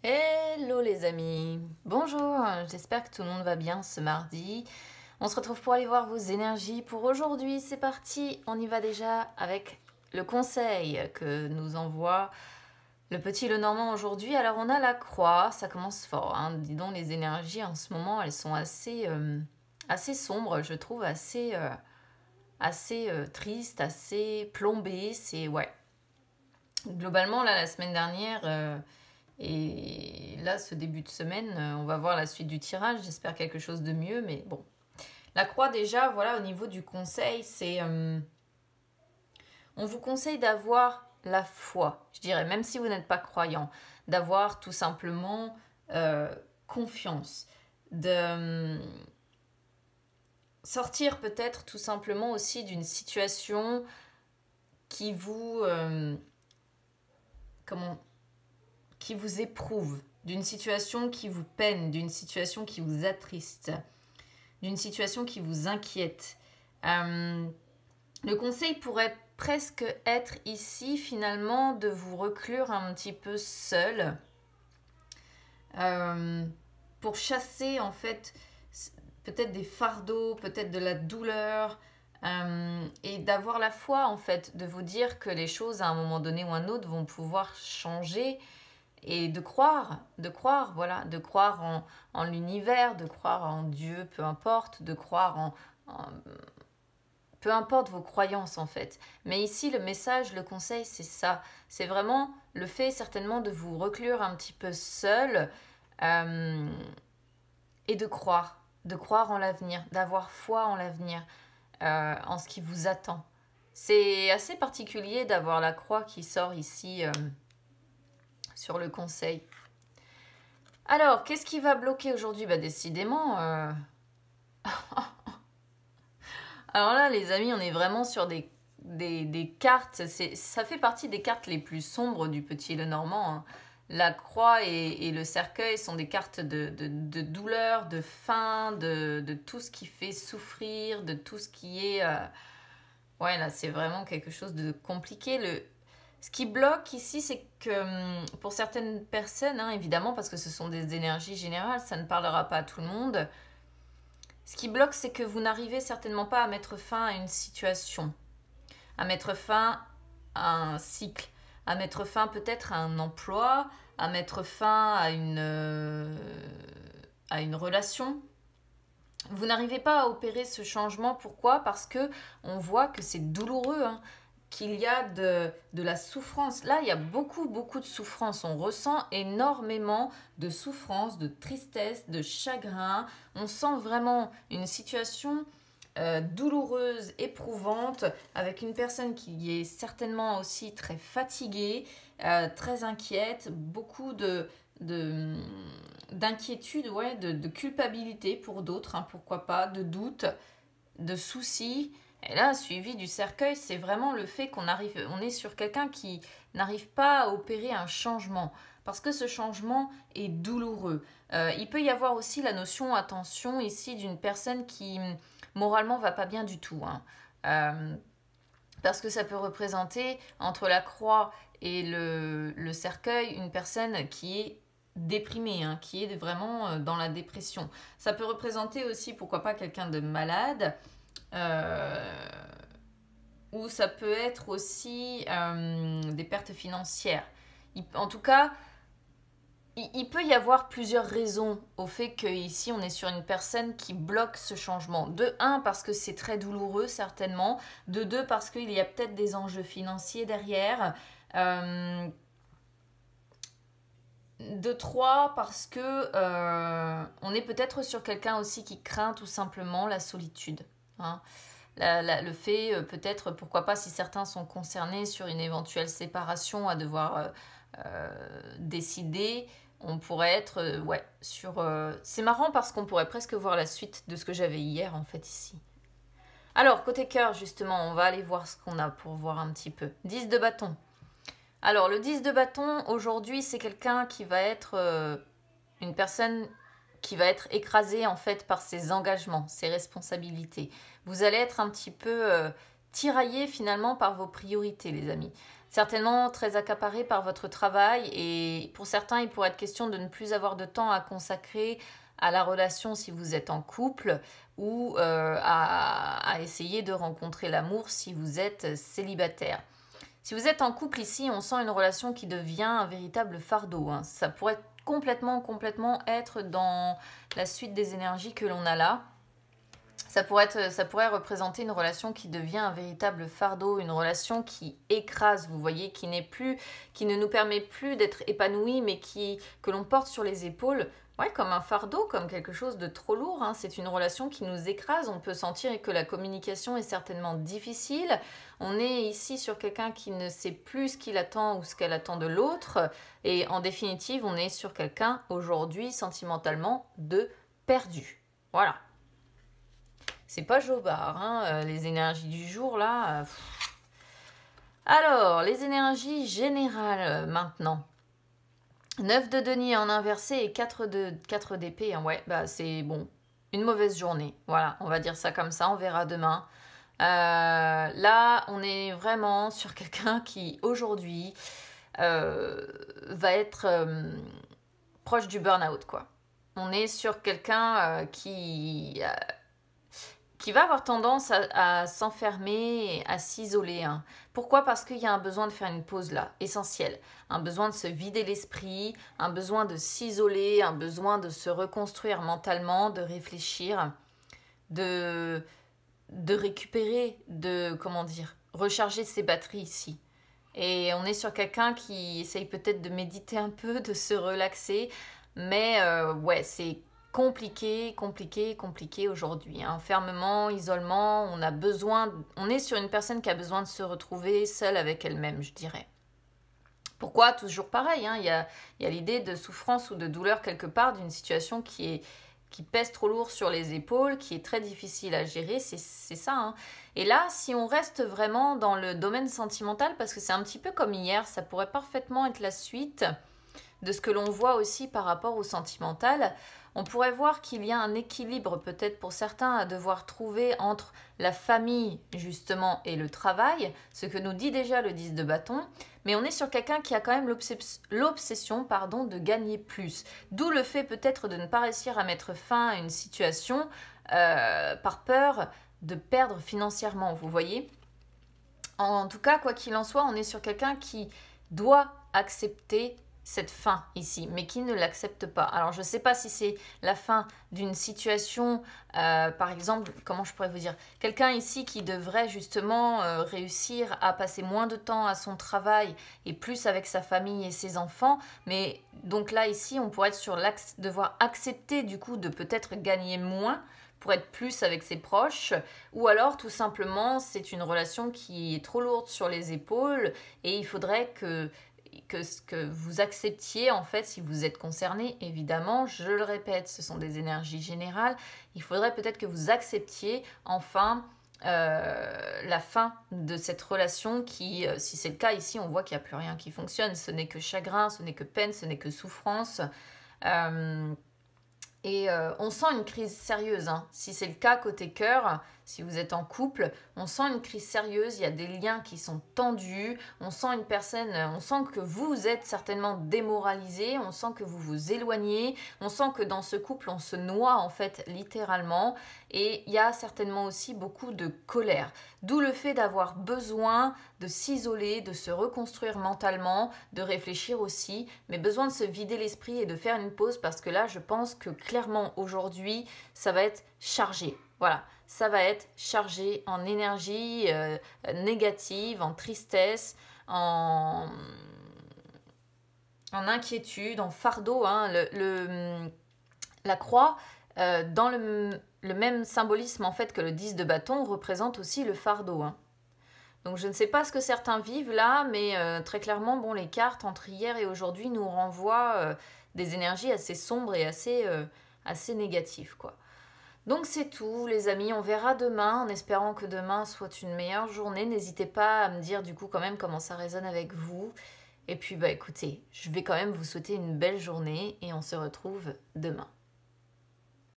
Hello les amis, bonjour, j'espère que tout le monde va bien ce mardi. On se retrouve pour aller voir vos énergies pour aujourd'hui, c'est parti, on y va déjà avec le conseil que nous envoie le petit Lenormand aujourd'hui. Alors on a la croix, ça commence fort, hein. Dis donc les énergies en ce moment elles sont assez sombres, je trouve, assez tristes, assez plombées, c'est ouais. Globalement là la semaine dernière... et là, ce début de semaine, on va voir la suite du tirage. J'espère quelque chose de mieux, mais bon. La croix, déjà, voilà, au niveau du conseil, c'est... on vous conseille d'avoir la foi, je dirais, même si vous n'êtes pas croyant, d'avoir tout simplement confiance, de sortir peut-être tout simplement aussi d'une situation qui vous... comment qui vous éprouve, d'une situation qui vous peine, d'une situation qui vous attriste, d'une situation qui vous inquiète. Le conseil pourrait presque être ici finalement de vous reclure un petit peu seul pour chasser en fait peut-être des fardeaux, peut-être de la douleur, et d'avoir la foi en fait, de vous dire que les choses à un moment donné ou un autre vont pouvoir changer et de croire, voilà, de croire en l'univers, de croire en Dieu, peu importe, de croire peu importe vos croyances en fait. Mais ici, le message, le conseil, c'est ça. C'est vraiment le fait certainement de vous reclure un petit peu seul et de croire en l'avenir, d'avoir foi en l'avenir, en ce qui vous attend. C'est assez particulier d'avoir la croix qui sort ici sur le conseil. Alors, qu'est-ce qui va bloquer aujourd'hui? Bah décidément. Alors là, les amis, on est vraiment sur des cartes. Ça fait partie des cartes les plus sombres du petit Lenormand, hein. La croix et le cercueil sont des cartes de douleur, de faim, de tout ce qui fait souffrir, de tout ce qui est... Ouais, là, c'est vraiment quelque chose de compliqué. Ce qui bloque ici, c'est que pour certaines personnes, hein, évidemment, parce que ce sont des énergies générales, ça ne parlera pas à tout le monde. Ce qui bloque, c'est que vous n'arrivez certainement pas à mettre fin à une situation, à mettre fin à un cycle, à mettre fin peut-être à un emploi, à mettre fin à une relation. Vous n'arrivez pas à opérer ce changement. Pourquoi? Parce que on voit que c'est douloureux, hein, qu'il y a de la souffrance. Là, il y a beaucoup, beaucoup de souffrance. On ressent énormément de souffrance, de tristesse, de chagrin. On sent vraiment une situation douloureuse, éprouvante, avec une personne qui est certainement aussi très fatiguée, très inquiète, beaucoup d'inquiétude, ouais, de culpabilité pour d'autres, hein, pourquoi pas, de doute, de soucis. Et là, suivi du cercueil, c'est vraiment le fait on est sur quelqu'un qui n'arrive pas à opérer un changement, parce que ce changement est douloureux. Il peut y avoir aussi la notion, attention, ici, d'une personne qui moralement va pas bien du tout, hein. Parce que ça peut représenter, entre la croix et le cercueil, une personne qui est déprimée, hein, qui est vraiment dans la dépression. Ça peut représenter aussi, pourquoi pas, quelqu'un de malade, ou ça peut être aussi des pertes financières. En tout cas, il peut y avoir plusieurs raisons au fait qu'ici on est sur une personne qui bloque ce changement. De un, parce que c'est très douloureux certainement. De deux, parce qu'il y a peut-être des enjeux financiers derrière. De trois, parce que on est peut-être sur quelqu'un aussi qui craint tout simplement la solitude, hein. Le fait, peut-être, pourquoi pas, si certains sont concernés sur une éventuelle séparation à devoir décider, on pourrait être, ouais, sur... c'est marrant parce qu'on pourrait presque voir la suite de ce que j'avais hier, en fait, ici. Alors, côté cœur, justement, on va aller voir ce qu'on a pour voir un petit peu. 10 de bâton. Alors, le 10 de bâton, aujourd'hui, c'est quelqu'un qui va être... une personne qui va être écrasée en fait par ses engagements, ses responsabilités. Vous allez être un petit peu tiraillé finalement par vos priorités, les amis. certainement très accaparé par votre travail et pour certains, il pourrait être question de ne plus avoir de temps à consacrer à la relation si vous êtes en couple ou à essayer de rencontrer l'amour si vous êtes célibataire. Si vous êtes en couple ici, on sent une relation qui devient un véritable fardeau. Hein. Ça pourrait complètement être dans la suite des énergies que l'on a là. Ça pourrait représenter une relation qui devient un véritable fardeau, une relation qui écrase, vous voyez, qui ne nous permet plus d'être épanouis, mais que l'on porte sur les épaules. Ouais, comme un fardeau, comme quelque chose de trop lourd. Hein. C'est une relation qui nous écrase. On peut sentir que la communication est certainement difficile. On est ici sur quelqu'un qui ne sait plus ce qu'il attend ou ce qu'elle attend de l'autre. Et en définitive, on est sur quelqu'un aujourd'hui sentimentalement de perdu. Voilà. C'est pas Jobard, hein, les énergies du jour là. Alors, les énergies générales maintenant. 9 de denier en inversé et 4 d'épée. Hein, ouais, bah c'est bon. Une mauvaise journée. Voilà, on va dire ça comme ça, on verra demain. Là, on est vraiment sur quelqu'un qui, aujourd'hui, va être proche du burn-out, quoi. On est sur quelqu'un qui va avoir tendance à s'enfermer, à s'isoler. Hein. Pourquoi? Parce qu'il y a un besoin de faire une pause là, essentiel. Un besoin de se vider l'esprit, un besoin de s'isoler, un besoin de se reconstruire mentalement, de réfléchir, de récupérer, recharger ses batteries ici. Et on est sur quelqu'un qui essaye peut-être de méditer un peu, de se relaxer, mais ouais, c'est compliqué aujourd'hui. Hein. Enfermement, isolement, on est sur une personne qui a besoin de se retrouver seule avec elle-même, je dirais. Pourquoi? Toujours pareil, hein. Il y a l'idée de souffrance ou de douleur quelque part, d'une situation qui pèse trop lourd sur les épaules, qui est très difficile à gérer, c'est ça. Hein. Et là, si on reste vraiment dans le domaine sentimental, parce que c'est un petit peu comme hier, ça pourrait parfaitement être la suite de ce que l'on voit aussi par rapport au sentimental, on pourrait voir qu'il y a un équilibre peut-être pour certains à devoir trouver entre la famille justement et le travail, ce que nous dit déjà le 10 de bâton, mais on est sur quelqu'un qui a quand même l'obsession de gagner plus. D'où le fait peut-être de ne pas réussir à mettre fin à une situation par peur de perdre financièrement, vous voyez. En tout cas, quoi qu'il en soit, on est sur quelqu'un qui doit accepter cette fin ici, mais qui ne l'accepte pas. Alors, je ne sais pas si c'est la fin d'une situation, par exemple, comment je pourrais vous dire, quelqu'un ici qui devrait justement réussir à passer moins de temps à son travail et plus avec sa famille et ses enfants, mais donc là, ici, on pourrait être sur l'axe, devoir accepter du coup de peut-être gagner moins pour être plus avec ses proches, ou alors tout simplement, c'est une relation qui est trop lourde sur les épaules et il faudrait que vous acceptiez, en fait, si vous êtes concerné, évidemment, je le répète, ce sont des énergies générales, il faudrait peut-être que vous acceptiez, enfin, la fin de cette relation qui, si c'est le cas ici, on voit qu'il n'y a plus rien qui fonctionne, ce n'est que chagrin, ce n'est que peine, ce n'est que souffrance. Et on sent une crise sérieuse, hein. Si c'est le cas côté cœur, si vous êtes en couple, on sent une crise sérieuse, il y a des liens qui sont tendus, on sent une personne, on sent que vous êtes certainement démoralisé, on sent que vous vous éloignez, on sent que dans ce couple, on se noie en fait littéralement et il y a certainement aussi beaucoup de colère. D'où le fait d'avoir besoin de s'isoler, de se reconstruire mentalement, de réfléchir aussi, mais besoin de se vider l'esprit et de faire une pause parce que là, je pense que clairement aujourd'hui, ça va être chargé. Voilà, ça va être chargé en énergie négative, en tristesse, en inquiétude, en fardeau. Hein. La croix, dans le même symbolisme en fait que le 10 de bâton, représente aussi le fardeau. Hein. Donc je ne sais pas ce que certains vivent là, mais très clairement, bon, les cartes entre hier et aujourd'hui nous renvoient des énergies assez sombres et assez négatives, quoi. Donc c'est tout les amis, on verra demain en espérant que demain soit une meilleure journée. N'hésitez pas à me dire du coup quand même comment ça résonne avec vous. Et puis bah écoutez, je vais quand même vous souhaiter une belle journée et on se retrouve demain.